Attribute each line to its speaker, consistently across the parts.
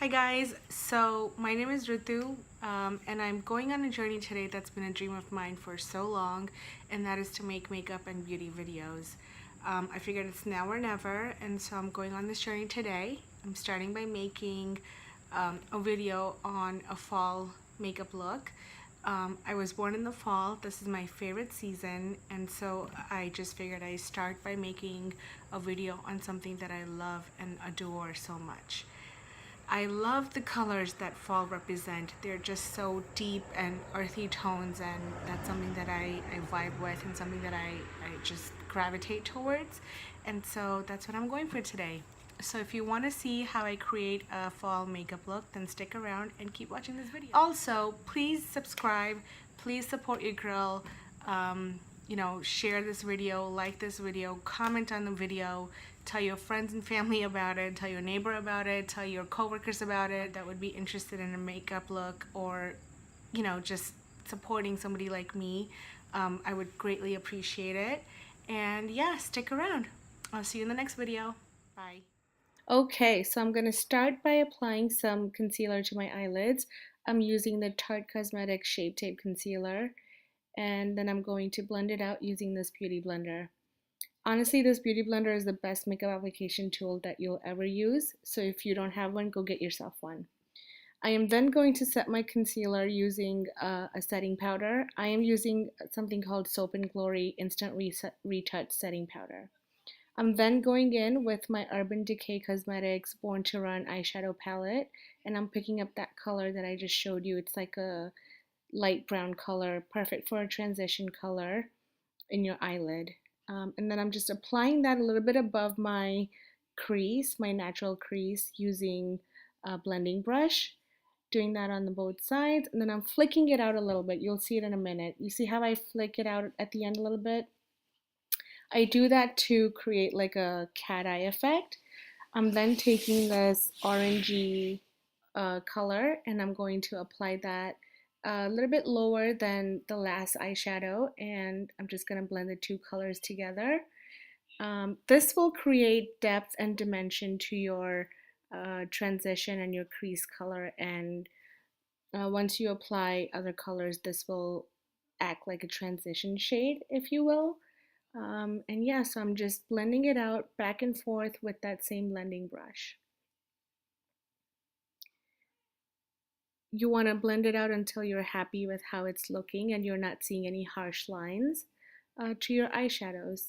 Speaker 1: Hi guys, so my name is Ritu, and I'm going on a journey today that's been a dream of mine for so long, and that is to make makeup and beauty videos. I figured it's now or never, and so I'm going on this journey today. I'm starting by making a video on a fall makeup look. I was born in the fall. This is my favorite season, and so I just figured I'd start by making a video on something that I love and adore so much. I love the colors that fall represent. They're just so deep and earthy tones, and that's something that I vibe with and something that I just gravitate towards. And so that's what I'm going for today. So if you want to see how I create a fall makeup look, then stick around and keep watching this video. Also, please subscribe. Please support your girl. Share this video, like this video, comment on the video, tell your friends and family about it, tell your neighbor about it, tell your coworkers about it that would be interested in a makeup look or, just supporting somebody like me. I would greatly appreciate it. And yeah, stick around. I'll see you in the next video. Bye. Okay, so I'm going to start by applying some concealer to my eyelids. I'm using the Tarte Cosmetics Shape Tape Concealer, and then I'm going to blend it out using this beauty blender. Honestly, this beauty blender is the best makeup application tool that you'll ever use, so if you don't have one, go get yourself one. I am then going to set my concealer using a setting powder. I am using something called Soap and Glory Instant Retouch Setting Powder. I'm then going in with my Urban Decay Cosmetics Born to Run eyeshadow palette, and I'm picking up that color that I just showed you. It's like a light brown color, perfect for a transition color in your eyelid. And then I'm just applying that a little bit above my crease, my natural crease, using a blending brush, doing that on the both sides, and then I'm flicking it out a little bit. You'll see it in a minute. You see how I flick it out at the end a little bit? I do that to create like a cat eye effect. I'm then taking this orangey color and I'm going to apply that a little bit lower than the last eyeshadow, and I'm just going to blend the two colors together. This will create depth and dimension to your transition and your crease color, and once you apply other colors, this will act like a transition shade, if you will. And yeah, so I'm just blending it out back and forth with that same blending brush. You want to blend it out until you're happy with how it's looking and you're not seeing any harsh lines to your eyeshadows.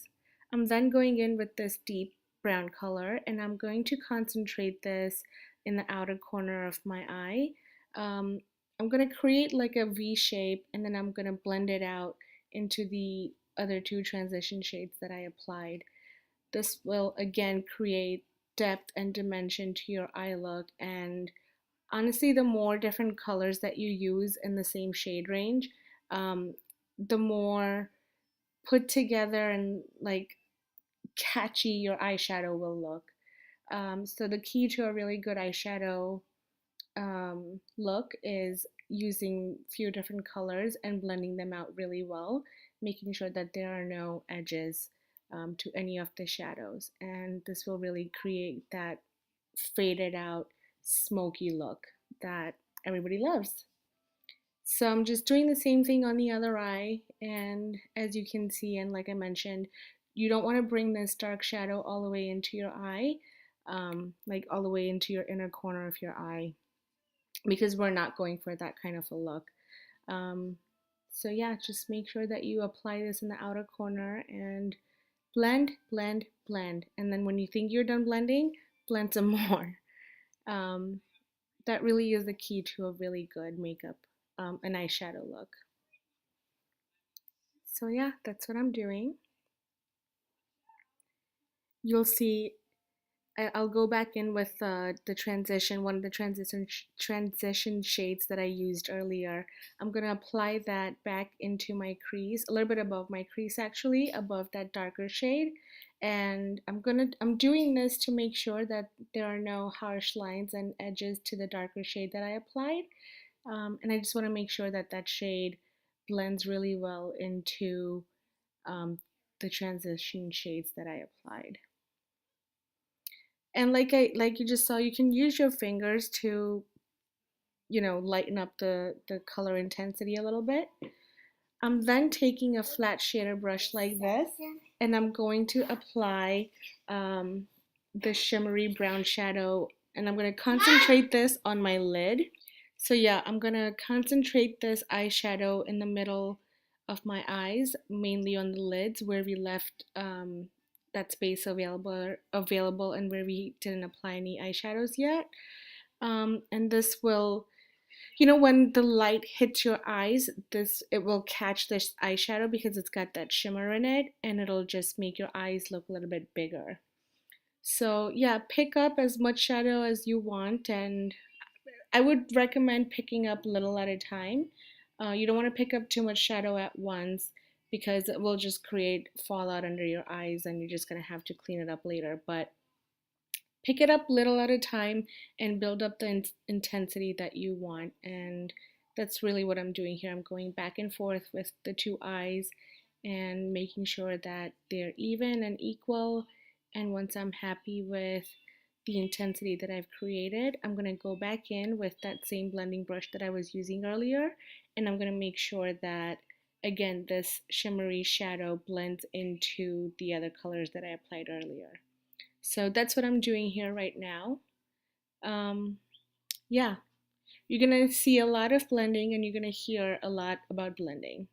Speaker 1: I'm then going in with this deep brown color, and I'm going to concentrate this in the outer corner of my eye. I'm going to create like a V shape, and then I'm going to blend it out into the other two transition shades that I applied. This will again create depth and dimension to your eye look, and honestly, the more different colors that you use in the same shade range, the more put together and like catchy your eyeshadow will look. So the key to a really good eyeshadow look is using few different colors and blending them out really well, making sure that there are no edges to any of the shadows. And this will really create that faded out smoky look that everybody loves. So I'm just doing the same thing on the other eye, and as you can see, and like I mentioned, you don't want to bring this dark shadow all the way into your eye, like all the way into your inner corner of your eye, because we're not going for that kind of a look. Um, so yeah, just make sure that you apply this in the outer corner and blend, blend, blend. And then when you think you're done blending, blend some more. Um, that really is the key to a really good makeup, an eyeshadow look. So yeah, that's what I'm doing. You'll see I'll go back in with the transition, one of the transition shades that I used earlier. I'm gonna apply that back into my crease, a little bit above my crease actually, above that darker shade. And I'm doing this to make sure that there are no harsh lines and edges to the darker shade that I applied. And I just want to make sure that that shade blends really well into the transition shades that I applied. And like you just saw, you can use your fingers to, you know, lighten up the color intensity a little bit. I'm then taking a flat shader brush like this, and I'm going to apply um, the shimmery brown shadow, and I'm going to concentrate this on my lid. So yeah, I'm going to concentrate this eyeshadow in the middle of my eyes, mainly on the lids where we left that space available and where we didn't apply any eyeshadows yet. And this will, you know, when the light hits your eyes, it will catch this eyeshadow because it's got that shimmer in it, and it'll just make your eyes look a little bit bigger. So yeah, pick up as much shadow as you want, and I would recommend picking up little at a time. You don't want to pick up too much shadow at once because it will just create fallout under your eyes, and you're just gonna have to clean it up later. But pick it up little at a time and build up the intensity that you want. And that's really what I'm doing here. I'm going back and forth with the two eyes and making sure that they're even and equal. And once I'm happy with the intensity that I've created, I'm going to go back in with that same blending brush that I was using earlier, and I'm going to make sure that, again, this shimmery shadow blends into the other colors that I applied earlier. So that's what I'm doing here right now. Um, yeah, you're gonna see a lot of blending and you're gonna hear a lot about blending.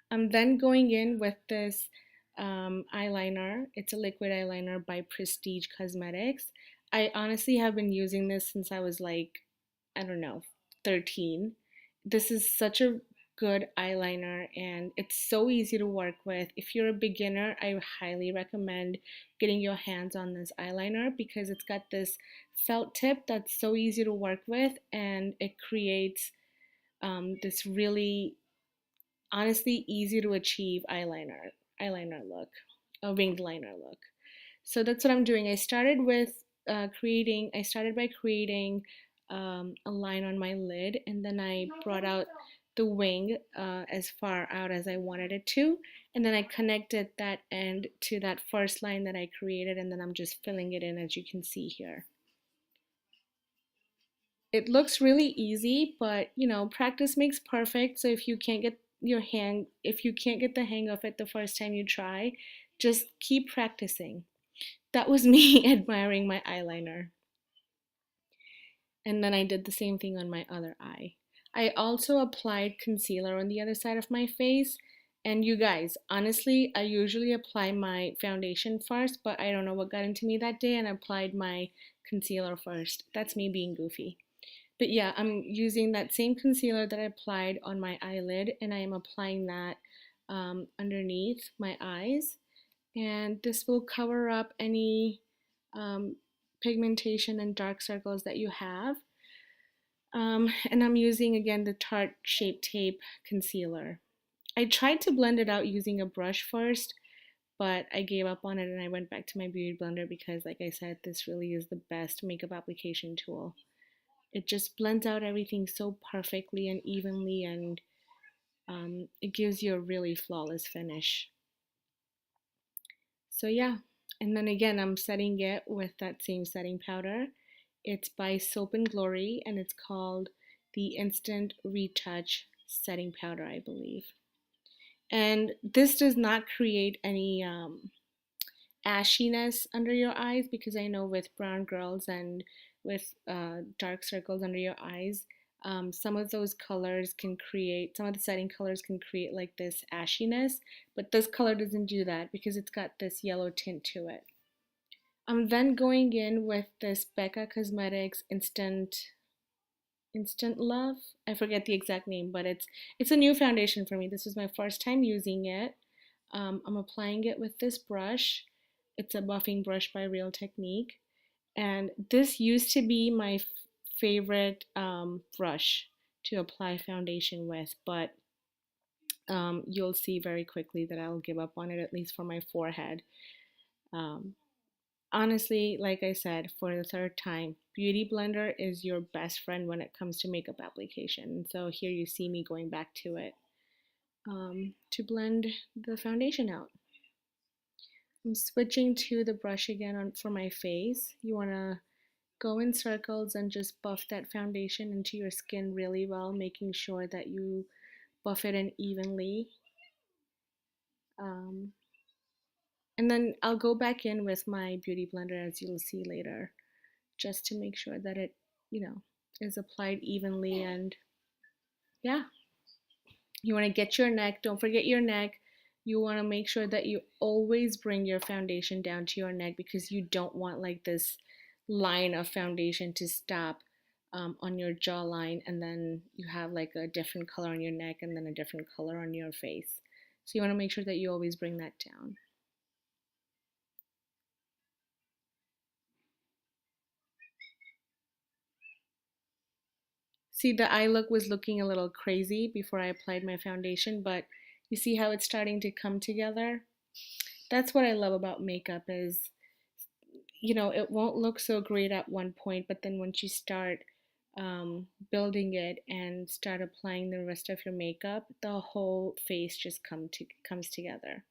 Speaker 1: I'm then going in with this eyeliner. It's a liquid eyeliner by Prestige Cosmetics. I honestly have been using this since I was like, I don't know, 13. This is such a good eyeliner and it's so easy to work with. If you're a beginner, I highly recommend getting your hands on this eyeliner because it's got this felt tip that's so easy to work with, and it creates this really honestly easy to achieve eyeliner look, a winged liner look. So that's what I'm doing. I started by creating a line on my lid, and then I brought out the wing as far out as I wanted it to, and then I connected that end to that first line that I created, and then I'm just filling it in as you can see here. It looks really easy, but you know, practice makes perfect. So if you can't get the hang of it the first time you try, just keep practicing. That was me admiring my eyeliner. And then I did the same thing on my other eye. I also applied concealer on the other side of my face. And you guys, honestly, I usually apply my foundation first, but I don't know what got into me that day and I applied my concealer first. That's me being goofy. But yeah, I'm using that same concealer that I applied on my eyelid, and I am applying that underneath my eyes. And this will cover up any um, pigmentation and dark circles that you have. And I'm using again the Tarte Shape Tape concealer. I tried to blend it out using a brush first, but I gave up on it and I went back to my beauty blender because, like I said, this really is the best makeup application tool. It just blends out everything so perfectly and evenly, and it gives you a really flawless finish. So yeah, and then again, I'm setting it with that same setting powder. It's by Soap and Glory, and it's called the Instant Retouch Setting Powder, I believe. And this does not create any ashiness under your eyes, because I know with brown girls and with dark circles under your eyes, some of those colors can create, some of the setting colors can create like this ashiness, but this color doesn't do that because it's got this yellow tint to it. I'm then going in with this Becca Cosmetics Instant Love. I forget the exact name, but it's a new foundation for me. This is my first time using it. I'm applying it with this brush. It's a buffing brush by Real Technique. And this used to be my favorite brush to apply foundation with, but you'll see very quickly that I'll give up on it, at least for my forehead. Um, Honestly, like I said, for the third time, Beauty Blender is your best friend when it comes to makeup application. So here you see me going back to it to blend the foundation out. I'm switching to the brush again for my face. You want to go in circles and just buff that foundation into your skin really well, making sure that you buff it in evenly. Um, and then I'll go back in with my beauty blender, as you'll see later, just to make sure that it, is applied evenly. And yeah, you want to get your neck. Don't forget your neck. You want to make sure that you always bring your foundation down to your neck, because you don't want like this line of foundation to stop on your jawline, and then you have like a different color on your neck and then a different color on your face. So you want to make sure that you always bring that down. See, the eye look was looking a little crazy before I applied my foundation, but you see how it's starting to come together? That's what I love about makeup is, it won't look so great at one point, but then once you start building it and start applying the rest of your makeup, the whole face just comes together.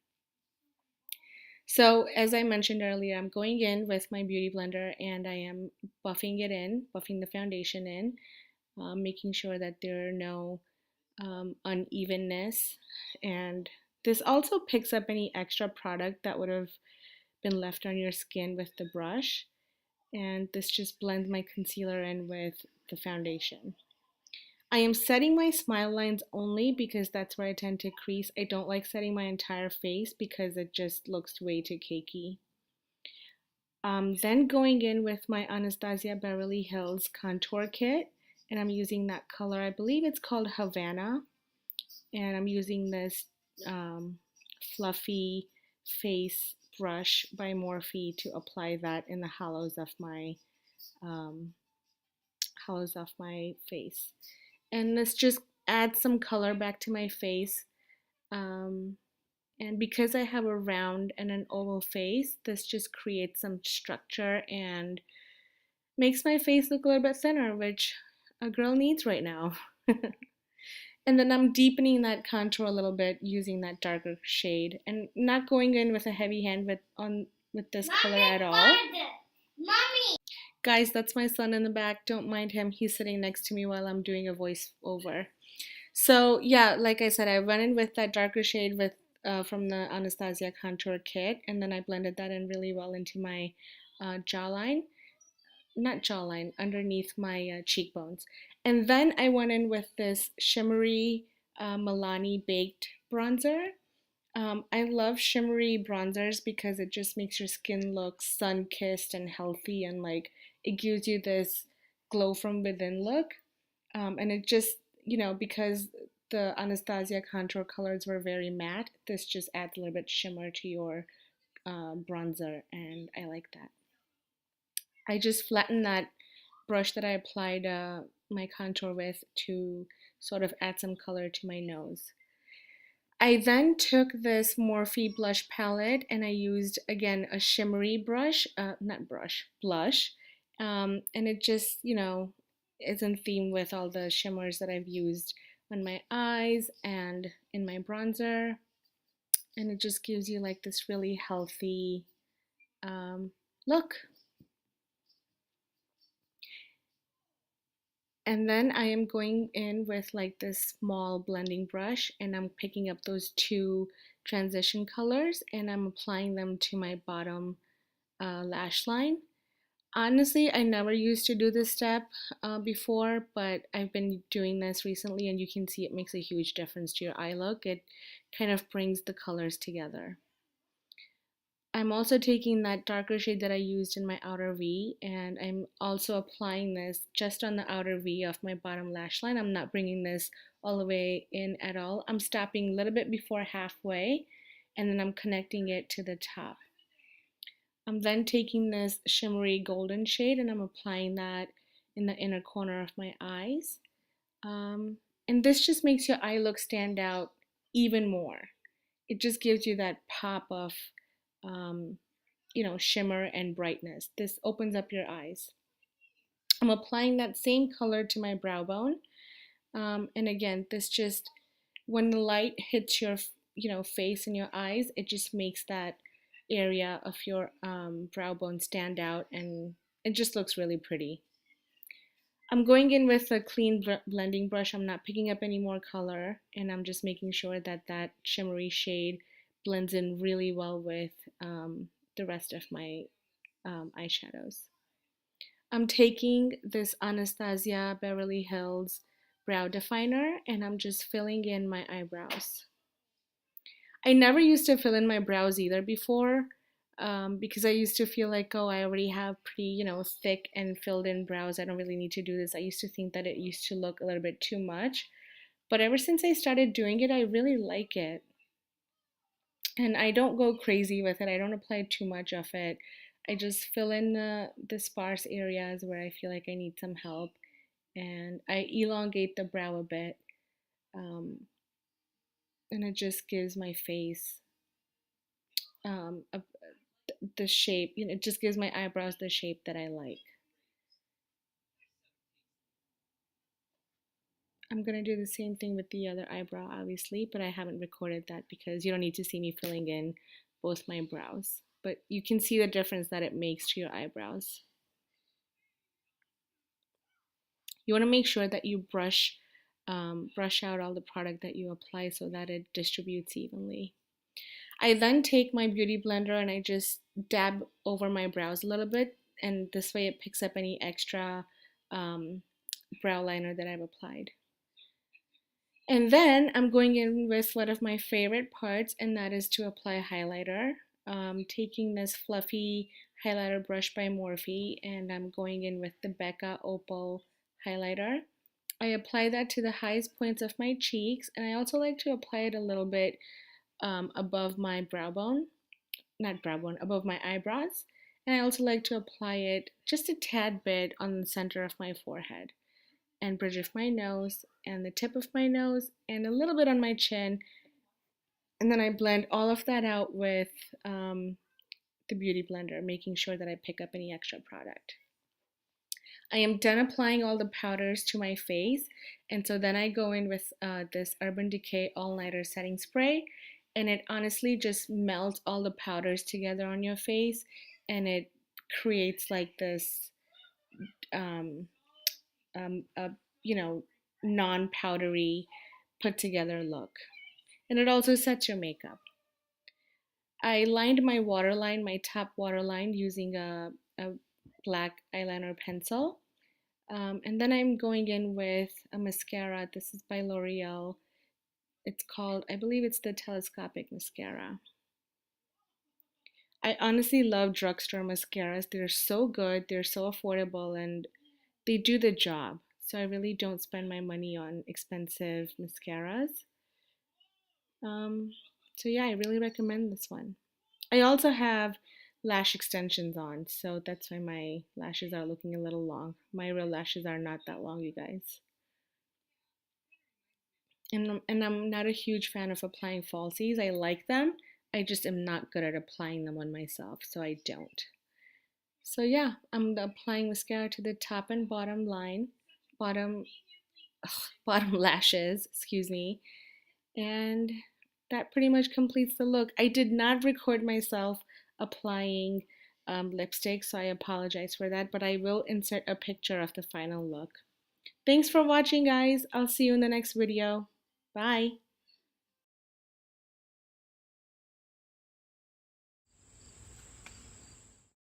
Speaker 1: So as I mentioned earlier, I'm going in with my beauty blender and I am buffing the foundation in, making sure that there are no unevenness. And this also picks up any extra product that would have been left on your skin with the brush. And this just blends my concealer in with the foundation. I am setting my smile lines only because that's where I tend to crease. I don't like setting my entire face because it just looks way too cakey. Then going in with my Anastasia Beverly Hills contour kit, and I'm using that color, I believe it's called Havana, and I'm using this fluffy face brush by Morphe to apply that in the um, hollows of my face. And this just adds some color back to my face. Um, and because I have a round and an oval face, this just creates some structure and makes my face look a little bit thinner, which a girl needs right now. And then I'm deepening that contour a little bit using that darker shade and not going in with a heavy hand with this color at all. Mommy! Guys, that's my son in the back. Don't mind him. He's sitting next to me while I'm doing a voiceover. So yeah, like I said, I went in with that darker shade from the Anastasia contour kit, and then I blended that in really well into my jawline. Not jawline, underneath my cheekbones. And then I went in with this shimmery Milani Baked bronzer. I love shimmery bronzers because it just makes your skin look sun-kissed and healthy, and like it gives you this glow from within look. And it just, because the Anastasia contour colors were very matte, this just adds a little bit shimmer to your bronzer, and I like that. I just flattened that brush that I applied my contour with to sort of add some color to my nose. I then took this Morphe blush palette and I used, again, a shimmery brush, blush. And it just, is in theme with all the shimmers that I've used on my eyes and in my bronzer. And it just gives you like this really healthy look. And then I am going in with like this small blending brush and I'm picking up those two transition colors and I'm applying them to my bottom lash line. Honestly, I never used to do this step before, but I've been doing this recently and you can see it makes a huge difference to your eye look. It kind of brings the colors together. I'm also taking that darker shade that I used in my outer V and I'm also applying this just on the outer V of my bottom lash line. I'm not bringing this all the way in at all. I'm stopping a little bit before halfway and then I'm connecting it to the top. I'm then taking this shimmery golden shade and I'm applying that in the inner corner of my eyes. And this just makes your eye look stand out even more. It just gives you that pop of shimmer and brightness. This opens up your eyes. I'm applying that same color to my brow bone. And again, this just, when the light hits your, face and your eyes, it just makes that area of your brow bone stand out, and it just looks really pretty. I'm going in with a clean blending brush. I'm not picking up any more color, and I'm just making sure that that shimmery shade blends in really well with the rest of my eyeshadows. I'm taking this Anastasia Beverly Hills brow definer, and I'm just filling in my eyebrows. I never used to fill in my brows either before, because I used to feel like, oh, I already have pretty, thick and filled in brows. I don't really need to do this. I used to think that it used to look a little bit too much. But ever since I started doing it, I really like it. And I don't go crazy with it. I don't apply too much of it. I just fill in the sparse areas where I feel like I need some help. And I elongate the brow a bit. Um, and it just gives my face the shape, it just gives my eyebrows the shape that I like. I'm gonna do the same thing with the other eyebrow, obviously, but I haven't recorded that because you don't need to see me filling in both my brows. But you can see the difference that it makes to your eyebrows. You want to make sure that you brush out all the product that you apply so that it distributes evenly. I then take my beauty blender and I just dab over my brows a little bit, and this way it picks up any extra brow liner that I've applied. And then I'm going in with one of my favorite parts, and that is to apply highlighter. Taking this fluffy highlighter brush by Morphe, and I'm going in with the Becca Opal highlighter. I apply that to the highest points of my cheeks, and I also like to apply it a little bit above my brow bone, not brow bone, above my eyebrows. And I also like to apply it just a tad bit on the center of my forehead and bridge of my nose and the tip of my nose and a little bit on my chin. And then I blend all of that out with the Beauty Blender, making sure that I pick up any extra product. I am done applying all the powders to my face, and so then I go in with this Urban Decay All Nighter Setting Spray, and it honestly just melts all the powders together on your face, and it creates like this um, a non-powdery put together look. And it also sets your makeup. I lined my waterline, my top waterline, using a black eyeliner pencil. And then I'm going in with a mascara. This is by L'Oreal. It's called, I believe it's the Telescopic Mascara. I honestly love drugstore mascaras. They're so good, they're so affordable, and they do the job. So I really don't spend my money on expensive mascaras. Um, so yeah, I really recommend this one. I also have lash extensions on, so that's why my lashes are looking a little long. My real lashes are not that long, you guys. And I'm not a huge fan of applying falsies. I like them. I just am not good at applying them on myself, so I don't. So yeah, I'm applying mascara to the top and bottom line, bottom bottom lashes, excuse me. And that pretty much completes the look. I did not record myself applying lipstick, so I apologize for that, but I will insert a picture of the final look. Thanks for watching, guys. I'll see you in the next video. Bye.